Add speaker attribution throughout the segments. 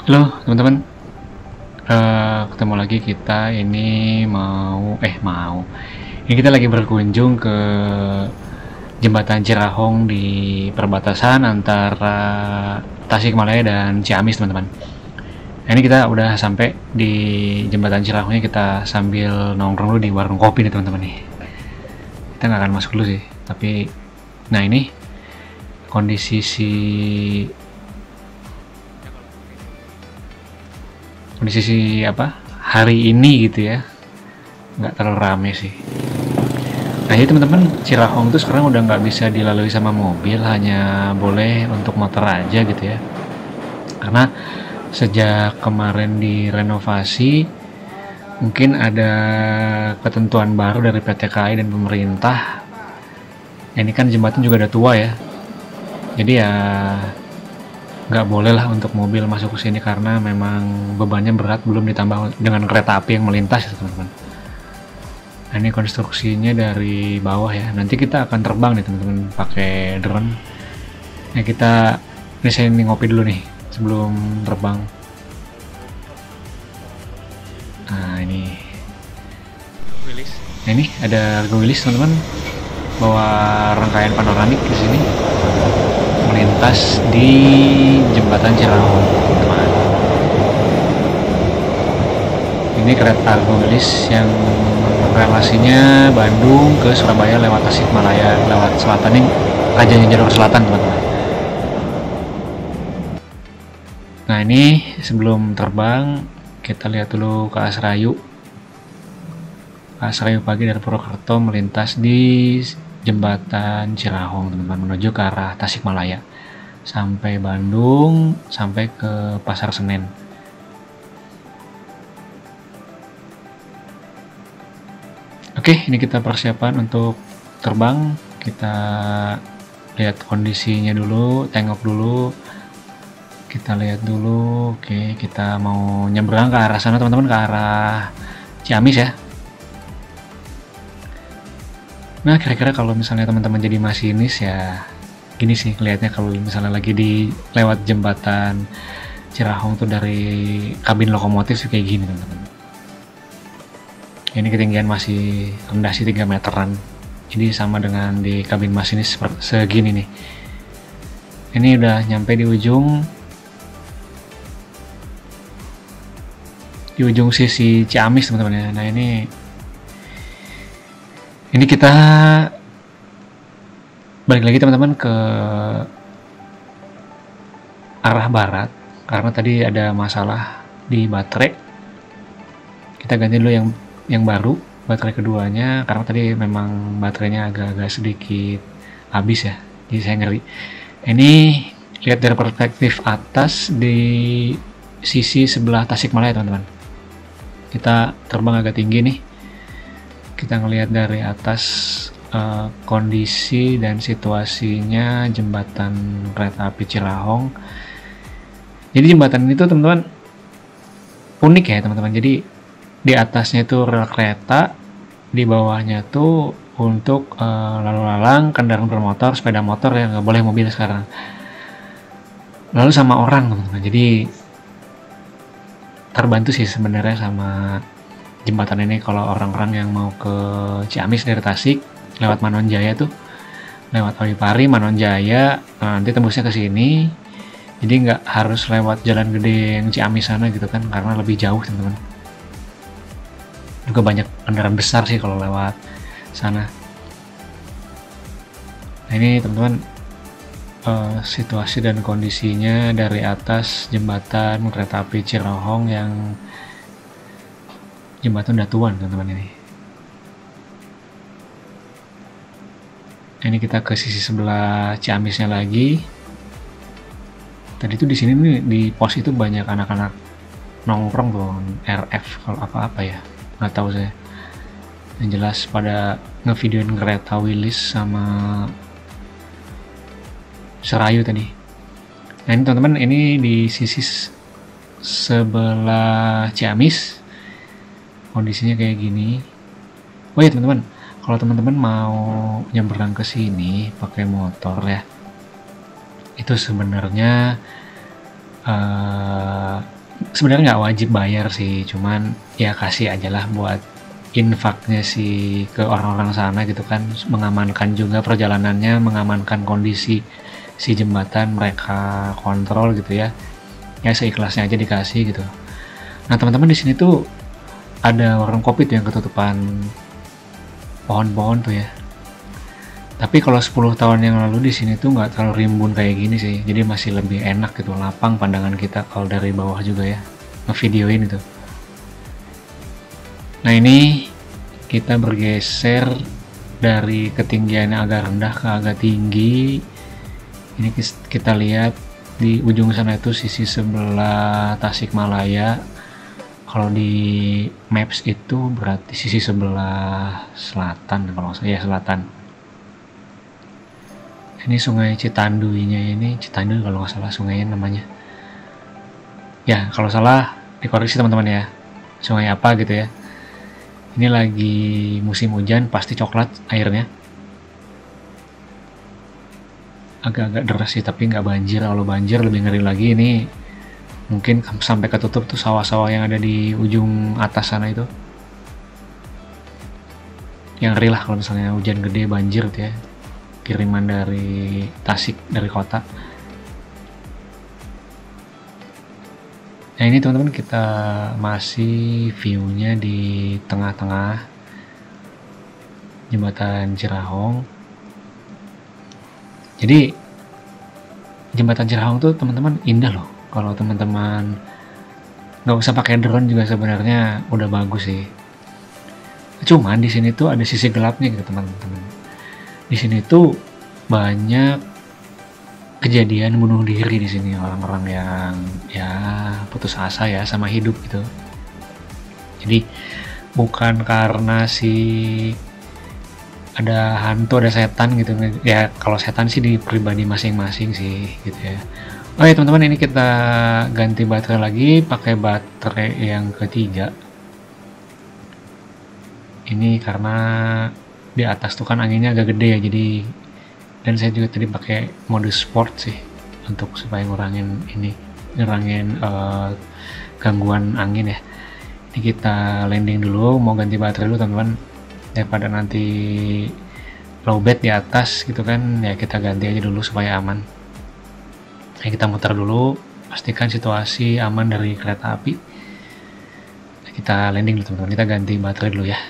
Speaker 1: Halo teman-teman. Ketemu lagi kita ini ini kita lagi berkunjung ke jembatan Cirahong di perbatasan antara Tasikmalaya dan Ciamis, teman-teman. Nah, ini kita udah sampai di jembatan Cirahongnya. Kita sambil nongkrong dulu di warung kopi nih, teman-teman nih. Kita nggak akan masuk dulu sih, tapi nah ini kondisi hari ini gitu ya, nggak terlalu rame sih. Nah jadi teman-teman, Cirahong tuh sekarang udah nggak bisa dilalui sama mobil, hanya boleh untuk motor aja gitu ya, karena sejak kemarin direnovasi mungkin ada ketentuan baru dari PT KAI dan pemerintah. Ini kan jembatan juga udah tua ya, jadi ya nggak boleh lah untuk mobil masuk ke sini karena memang bebannya berat, belum ditambah dengan kereta api yang melintas ya teman-teman. Nah, ini konstruksinya dari bawah ya. Nanti kita akan terbang nih teman-teman pakai drone. Nah kita ini saya ngopi dulu nih sebelum terbang. Nah ini ada Argo Wilis teman-teman, bawa rangkaian panoramik di sini melintas di jembatan Cirahong, teman. Ini kereta Argo Wilis yang relasinya Bandung ke Surabaya lewat Tasikmalaya, lewat selatan. Ini rajanya jalur selatan, teman-teman. Nah ini sebelum terbang kita lihat dulu ke Asrayu. Asrayu pagi dari Purwokerto melintas di jembatan Cirahong, teman-teman, menuju ke arah Tasikmalaya sampai Bandung, sampai ke Pasar Senen. Oke, ini kita persiapan untuk terbang. Kita lihat kondisinya dulu, tengok dulu, kita lihat dulu. Oke, kita mau nyebrang ke arah sana, teman-teman, ke arah Ciamis ya. Nah, kira-kira kalau misalnya teman-teman jadi masinis ya gini sih kelihatnya kalau misalnya lagi di lewat jembatan Cirahong tuh dari kabin lokomotif sih kayak gini, teman-teman. Ini ketinggian masih rendah sih, 3 meteran. Jadi sama dengan di kabin masinis segini nih. Ini udah nyampe di ujung sisi Ciamis, teman-teman ya. Nah, ini kita balik lagi teman-teman ke arah barat karena tadi ada masalah di baterai. Kita ganti dulu yang baru, baterai keduanya, karena tadi memang baterainya agak-agak sedikit habis ya, jadi saya ngeri. Ini lihat dari perspektif atas di sisi sebelah Tasikmalaya, teman-teman. Kita terbang agak tinggi nih, kita ngelihat dari atas kondisi dan situasinya jembatan kereta api Cirahong. Jadi jembatan ini tuh teman-teman unik ya teman-teman. Jadi di atasnya itu rel kereta, di bawahnya tuh untuk lalu lalang kendaraan bermotor, sepeda motor yang nggak boleh mobil sekarang. Lalu sama orang, teman-teman. Jadi terbantu sih sebenarnya sama jembatan ini kalau orang-orang yang mau ke Ciamis dari Tasik lewat Manonjaya tuh, lewat Awipari, Manonjaya, nanti tembusnya ke sini. Jadi nggak harus lewat jalan gede yang Ciamis sana gitu kan, karena lebih jauh, teman-teman. Juga banyak kendaraan besar sih kalau lewat sana. Nah ini teman-teman situasi dan kondisinya dari atas jembatan kereta api Cirahong yang jembatan Datuan, teman-teman ini. Ini kita ke sisi sebelah Ciamisnya lagi. Tadi tuh di sini nih di pos itu banyak anak-anak nongkrong tuh, RF kalau apa-apa ya, nggak tahu saya. Yang jelas pada ngevideoin kereta Wilis sama Serayu tadi. Nah ini teman-teman, ini di sisi sebelah Ciamis kondisinya kayak gini. Oh ya teman-teman, kalau teman-teman mau nyebrang ke sini pakai motor ya, itu sebenarnya sebenarnya nggak wajib bayar sih, cuman ya kasih aja lah buat infaknya sih ke orang-orang sana gitu kan, mengamankan juga perjalanannya, mengamankan kondisi si jembatan, mereka kontrol gitu ya. Ya seikhlasnya aja dikasih gitu. Nah teman-teman di sini tuh ada warung kopi tuh yang ketutupan pohon-pohon tuh ya. Tapi kalau 10 tahun yang lalu di sini tuh nggak terlalu rimbun kayak gini sih. Jadi masih lebih enak gitu, lapang pandangan kita kalau dari bawah juga ya. Ngevideoin itu. Nah ini kita bergeser dari ketinggian yang agak rendah ke agak tinggi. Ini kita lihat di ujung sana itu sisi sebelah Tasikmalaya. Kalau di maps itu berarti sisi sebelah selatan kalau saya selatan. Ini sungai Citanduinya ini, Citandu kalau nggak salah sungainya namanya. Ya kalau salah dikoreksi teman-teman ya. Sungai apa gitu ya. Ini lagi musim hujan, pasti coklat airnya. Agak-agak deras sih, tapi nggak banjir. Kalau banjir lebih ngeri lagi. Ini mungkin sampai ketutup tuh sawah-sawah yang ada di ujung atas sana itu. Yang ngeri lah kalau misalnya hujan gede banjir gitu ya. Kiriman dari Tasik, dari kota. Nah ini teman-teman kita masih view-nya di tengah-tengah jembatan Cirahong. Jadi jembatan Cirahong tuh teman-teman indah loh. Kalau teman-teman nggak usah pakai drone juga sebenarnya udah bagus sih. Cuman di sini tuh ada sisi gelapnya gitu teman-teman. Di sini tuh banyak kejadian bunuh diri di sini, orang-orang yang ya putus asa ya sama hidup gitu. Jadi bukan karena ada hantu, ada setan gitu ya. Kalau setan sih di pribadi masing-masing sih gitu ya. Oke teman-teman, ini kita ganti baterai lagi pakai baterai yang ketiga. Ini karena di atas tuh kan anginnya agak gede ya, jadi dan saya juga tadi pakai mode sport sih untuk supaya ngurangin gangguan angin ya. Ini kita landing dulu, mau ganti baterai dulu teman-teman, daripada nanti lowbat di atas gitu kan ya, kita ganti aja dulu supaya aman. Nah, kita muter dulu, pastikan situasi aman dari kereta api. Nah, kita landing dulu teman-teman, kita ganti baterai dulu ya.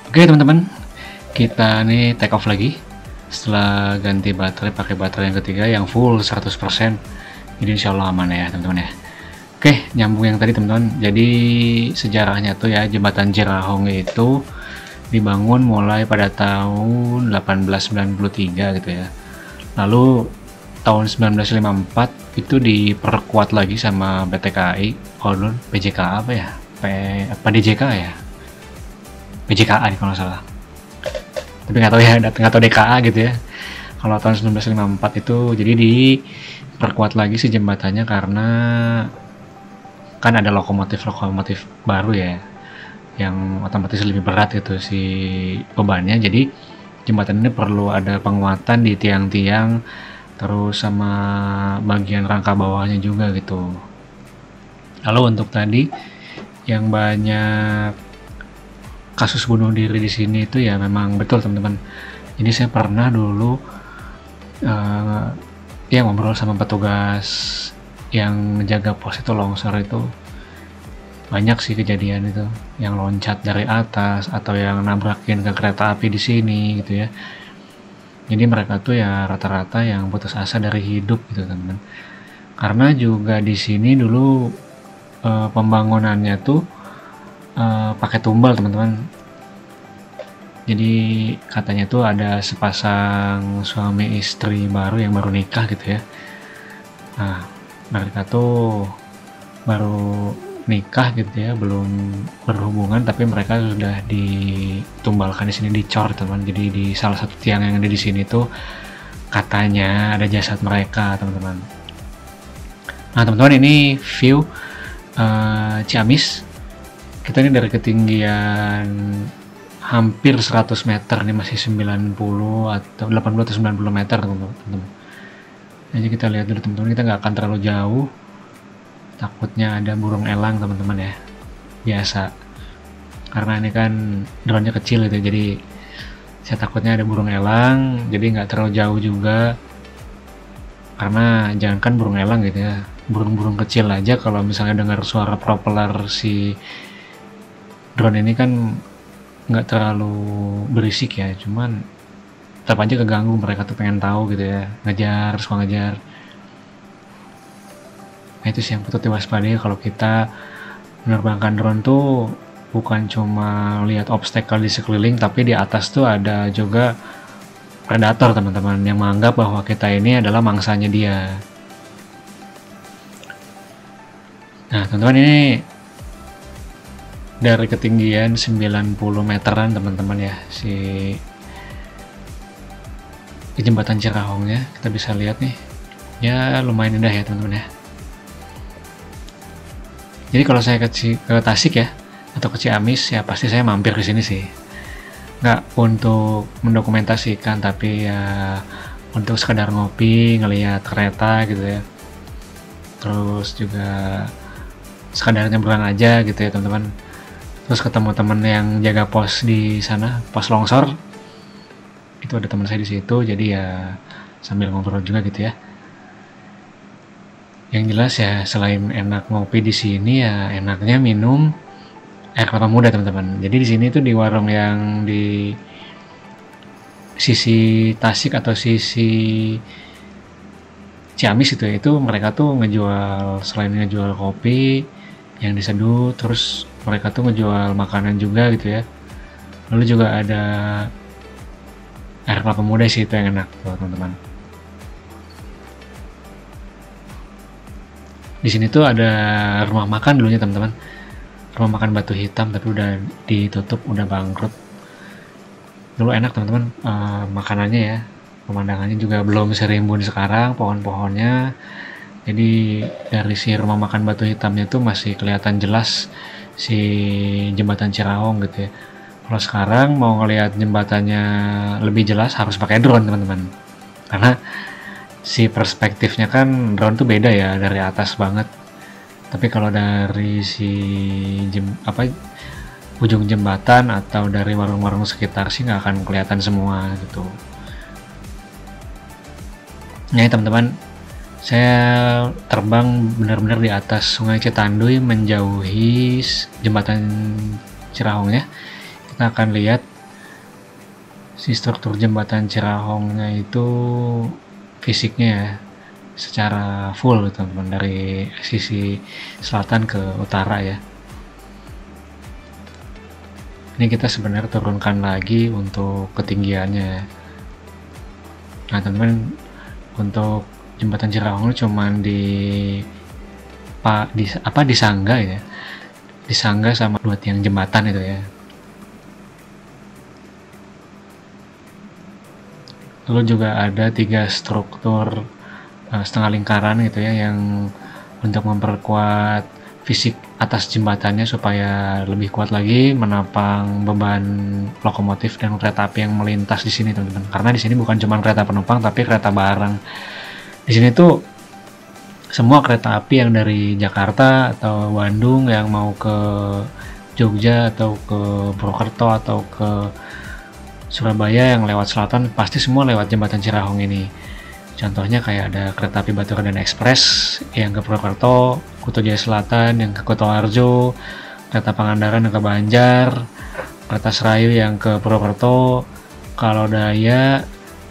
Speaker 1: Oke teman-teman, kita nih take off lagi setelah ganti baterai pakai baterai yang ketiga yang full 100%. Jadi insya Allah aman ya teman-teman ya. Oke, nyambung yang tadi teman-teman. Jadi sejarahnya tuh ya, jembatan Cirahong itu dibangun mulai pada tahun 1893 gitu ya. Lalu tahun 1954 itu diperkuat lagi sama PT KAI, PJK apa ya? DJK ya? PJKA nih kalau nggak salah, tapi nggak tahu ya, nggak tahu DKA gitu ya. Kalau tahun 1954 itu jadi diperkuat lagi si jembatannya karena kan ada lokomotif baru ya, yang otomatis lebih berat gitu si bebannya. Jadi jembatan ini perlu ada penguatan di tiang-tiang, terus sama bagian rangka bawahnya juga gitu. Lalu untuk tadi yang banyak kasus bunuh diri di sini itu ya memang betul teman-teman. Jadi saya pernah dulu ya ngobrol sama petugas yang jaga pos itu longsor itu, banyak sih kejadian itu yang loncat dari atas atau yang nabrakin ke kereta api di sini gitu ya. Jadi mereka tuh ya rata-rata yang putus asa dari hidup gitu teman-teman. Karena juga di sini dulu pembangunannya tuh pakai tumbal teman-teman. Jadi katanya tuh ada sepasang suami istri baru yang baru nikah gitu ya. Nah mereka tuh baru nikah gitu ya, belum berhubungan, tapi mereka sudah ditumbalkan di sini, dicor teman. Jadi di salah satu tiang yang ada di sini tuh katanya ada jasad mereka, teman-teman. Nah, teman-teman, ini view Ciamis. Kita ini dari ketinggian hampir 100 meter, ini masih 90 atau 80 atau 90 meter, teman-teman. Jadi kita lihat dulu, teman-teman, kita nggak akan terlalu jauh, takutnya ada burung elang, teman-teman ya, biasa, karena ini kan drone-nya kecil gitu, jadi saya takutnya ada burung elang, jadi nggak terlalu jauh juga, karena jangankan burung elang gitu ya, burung-burung kecil aja kalau misalnya dengar suara propeller si drone ini kan nggak terlalu berisik ya, cuman tetap aja keganggu, mereka tuh pengen tahu gitu ya, suka ngejar. Nah, itu sih yang patut diwaspadai kalau kita menerbangkan drone tuh, bukan cuma lihat obstacle di sekeliling, tapi di atas tuh ada juga predator, teman-teman, yang menganggap bahwa kita ini adalah mangsanya dia. Nah, teman-teman, ini dari ketinggian 90 meteran, teman-teman ya, di jembatan Cirahongnya kita bisa lihat nih, ya lumayan indah ya, teman-teman ya. Jadi kalau saya ke Tasik ya, atau ke Ciamis, ya pasti saya mampir ke sini sih, nggak untuk mendokumentasikan, tapi ya untuk sekedar ngopi, ngelihat kereta gitu ya, terus juga sekadar nyebrang aja gitu ya, teman-teman. Terus ketemu teman yang jaga pos di sana, pos longsor, itu ada teman saya di situ, jadi ya sambil ngobrol juga gitu ya. Yang jelas ya, selain enak ngopi di sini, ya enaknya minum air kelapa muda, teman-teman. Jadi di sini tuh di warung yang di sisi Tasik atau sisi Ciamis itu mereka tuh ngejual, selain ngejual kopi yang diseduh, terus mereka tuh ngejual makanan juga gitu ya. Lalu juga ada air kelapa muda sih, itu yang enak tuh, teman-teman. Di sini tuh ada rumah makan dulunya, teman-teman. Rumah makan Batu Hitam, tapi udah ditutup, udah bangkrut. Dulu enak, teman-teman, makanannya ya. Pemandangannya juga belum serimbun sekarang, pohon-pohonnya. Jadi dari si rumah makan Batu Hitamnya tuh masih kelihatan jelas si jembatan Cirahong gitu ya. Kalau sekarang mau ngelihat jembatannya lebih jelas harus pakai drone, teman-teman. Karena si perspektifnya kan drone tuh beda ya, dari atas banget. Tapi kalau dari si ujung jembatan atau dari warung-warung sekitar sih nggak akan kelihatan semua gitu. Nah, teman-teman, saya terbang benar-benar di atas Sungai Citanduy, menjauhi jembatan Cirahongnya. Kita akan lihat si struktur jembatan Cirahongnya itu fisiknya ya, secara full, teman-teman, dari sisi selatan ke utara ya. Ini kita sebenarnya turunkan lagi untuk ketinggiannya. Nah, teman-teman, untuk jembatan Cirahong cuman disangga ya, disangga sama 2 tiang jembatan itu ya. Lalu juga ada 3 struktur setengah lingkaran gitu ya, yang untuk memperkuat fisik atas jembatannya supaya lebih kuat lagi menopang beban lokomotif dan kereta api yang melintas di sini, teman-teman. Karena di sini bukan cuma kereta penumpang tapi kereta barang. Di sini tuh semua kereta api yang dari Jakarta atau Bandung yang mau ke Jogja atau ke Purwokerto atau ke Surabaya yang lewat selatan pasti semua lewat jembatan Cirahong ini. Contohnya kayak ada kereta api Baturan Express yang ke Purwokerto, Kuto Jaya Selatan yang ke Kutoarjo, kereta Pangandaran yang ke Banjar, kereta Serayu yang ke Purwokerto, Kalodaya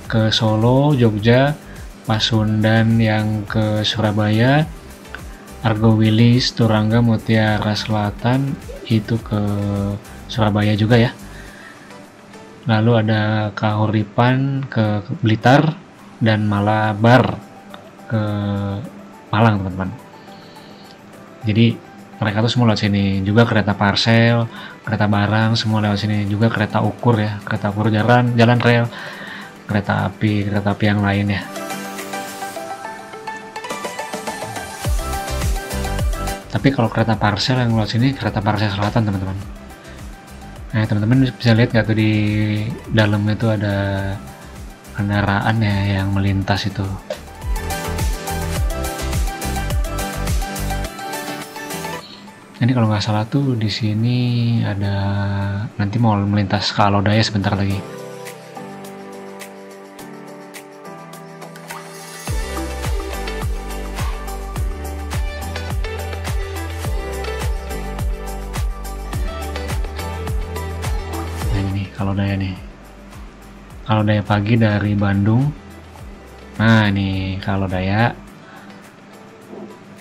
Speaker 1: ke Solo, Jogja, Pasundan yang ke Surabaya, Argo Wilis, Turangga, Mutiara Selatan itu ke Surabaya juga ya. Lalu ada Kahuripan ke Blitar dan Malabar ke Malang, teman-teman. Jadi mereka tuh semua lewat sini. Juga kereta parsel, kereta barang semua lewat sini. Juga kereta ukur ya, kereta ukur jalan rel. kereta api yang lain ya. Tapi kalau kereta parsel yang lewat sini kereta parsel selatan teman-teman. Nah teman-teman bisa lihat nggak tuh di dalamnya tuh ada kendaraan ya yang melintas itu. Ini kalau nggak salah tuh di sini ada nanti mau melintas ke Alodaya sebentar lagi. Nah ini Alodaya nih. Alodaya pagi dari Bandung. Nah ini Alodaya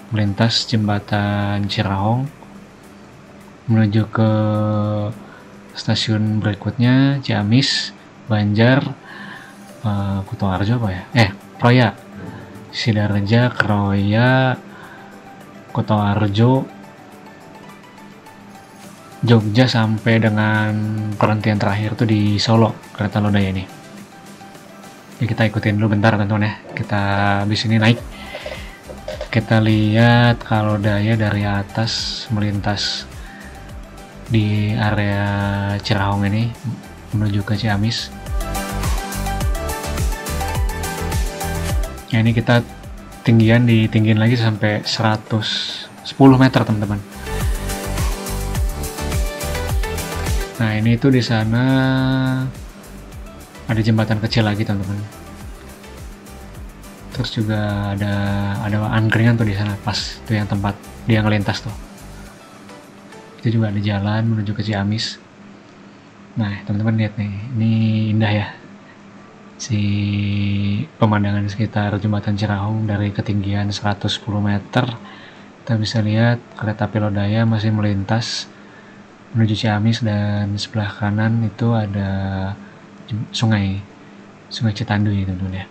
Speaker 1: melintas jembatan Cirahong menuju ke stasiun berikutnya Ciamis, Banjar, Kutoarjo apa ya? Kroya, Sidareja, Kroya, Kutoarjo, Jogja sampai dengan perhentian terakhir tuh di Solo kereta Lodaya ini. Ya, kita ikutin dulu bentar teman-teman ya. Kita habis ini naik. Kita lihat kalau Lodaya dari atas melintas di area Cirahong ini menuju ke Ciamis. Ya, ini kita ditinggiin lagi sampai 110 meter teman-teman. Nah ini tuh di sana ada jembatan kecil lagi teman-teman. Terus juga ada angkringan tuh di sana pas tuh yang tempat dia ngelintas tuh. Itu juga ada jalan menuju ke Ciamis. Nah teman-teman lihat nih, ini indah ya si pemandangan sekitar jembatan Cirahong dari ketinggian 110 meter. Kita bisa lihat kereta api Lodaya masih melintas menuju Ciamis dan sebelah kanan itu ada sungai Citanduy teman-teman ya.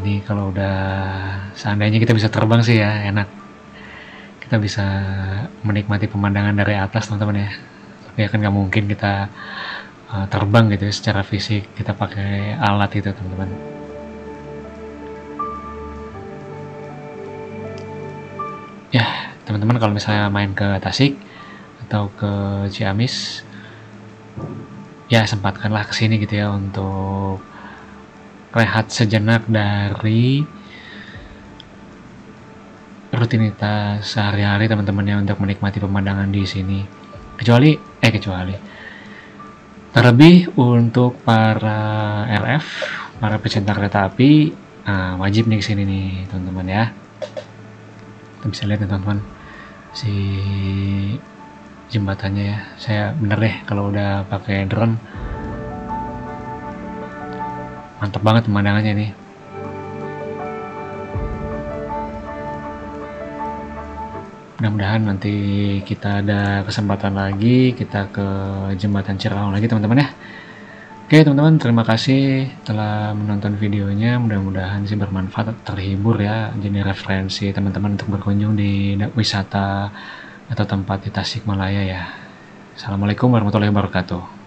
Speaker 1: Ini kalau udah seandainya kita bisa terbang sih ya enak, kita bisa menikmati pemandangan dari atas teman-teman ya. Tapi ya kan nggak mungkin kita terbang gitu ya secara fisik, kita pakai alat itu teman-teman. Ya teman-teman kalau misalnya main ke Tasik atau ke Ciamis ya sempatkanlah kesini gitu ya untuk rehat sejenak dari rutinitas sehari-hari teman-teman untuk menikmati pemandangan di sini. Kecuali terlebih untuk para RF, para pecinta kereta api, wajib nih kesini nih teman-teman ya. Kita bisa lihat nih teman-teman si jembatannya ya. Saya bener deh kalau udah pakai drone. Mantap banget pemandangannya nih. Mudah-mudahan nanti kita ada kesempatan lagi kita ke jembatan Cirahong lagi teman-teman ya. Oke teman-teman, terima kasih telah menonton videonya. Mudah-mudahan sih bermanfaat, terhibur ya, jadi referensi teman-teman untuk berkunjung di wisata atau tempat di Tasikmalaya ya. Assalamualaikum warahmatullahi wabarakatuh.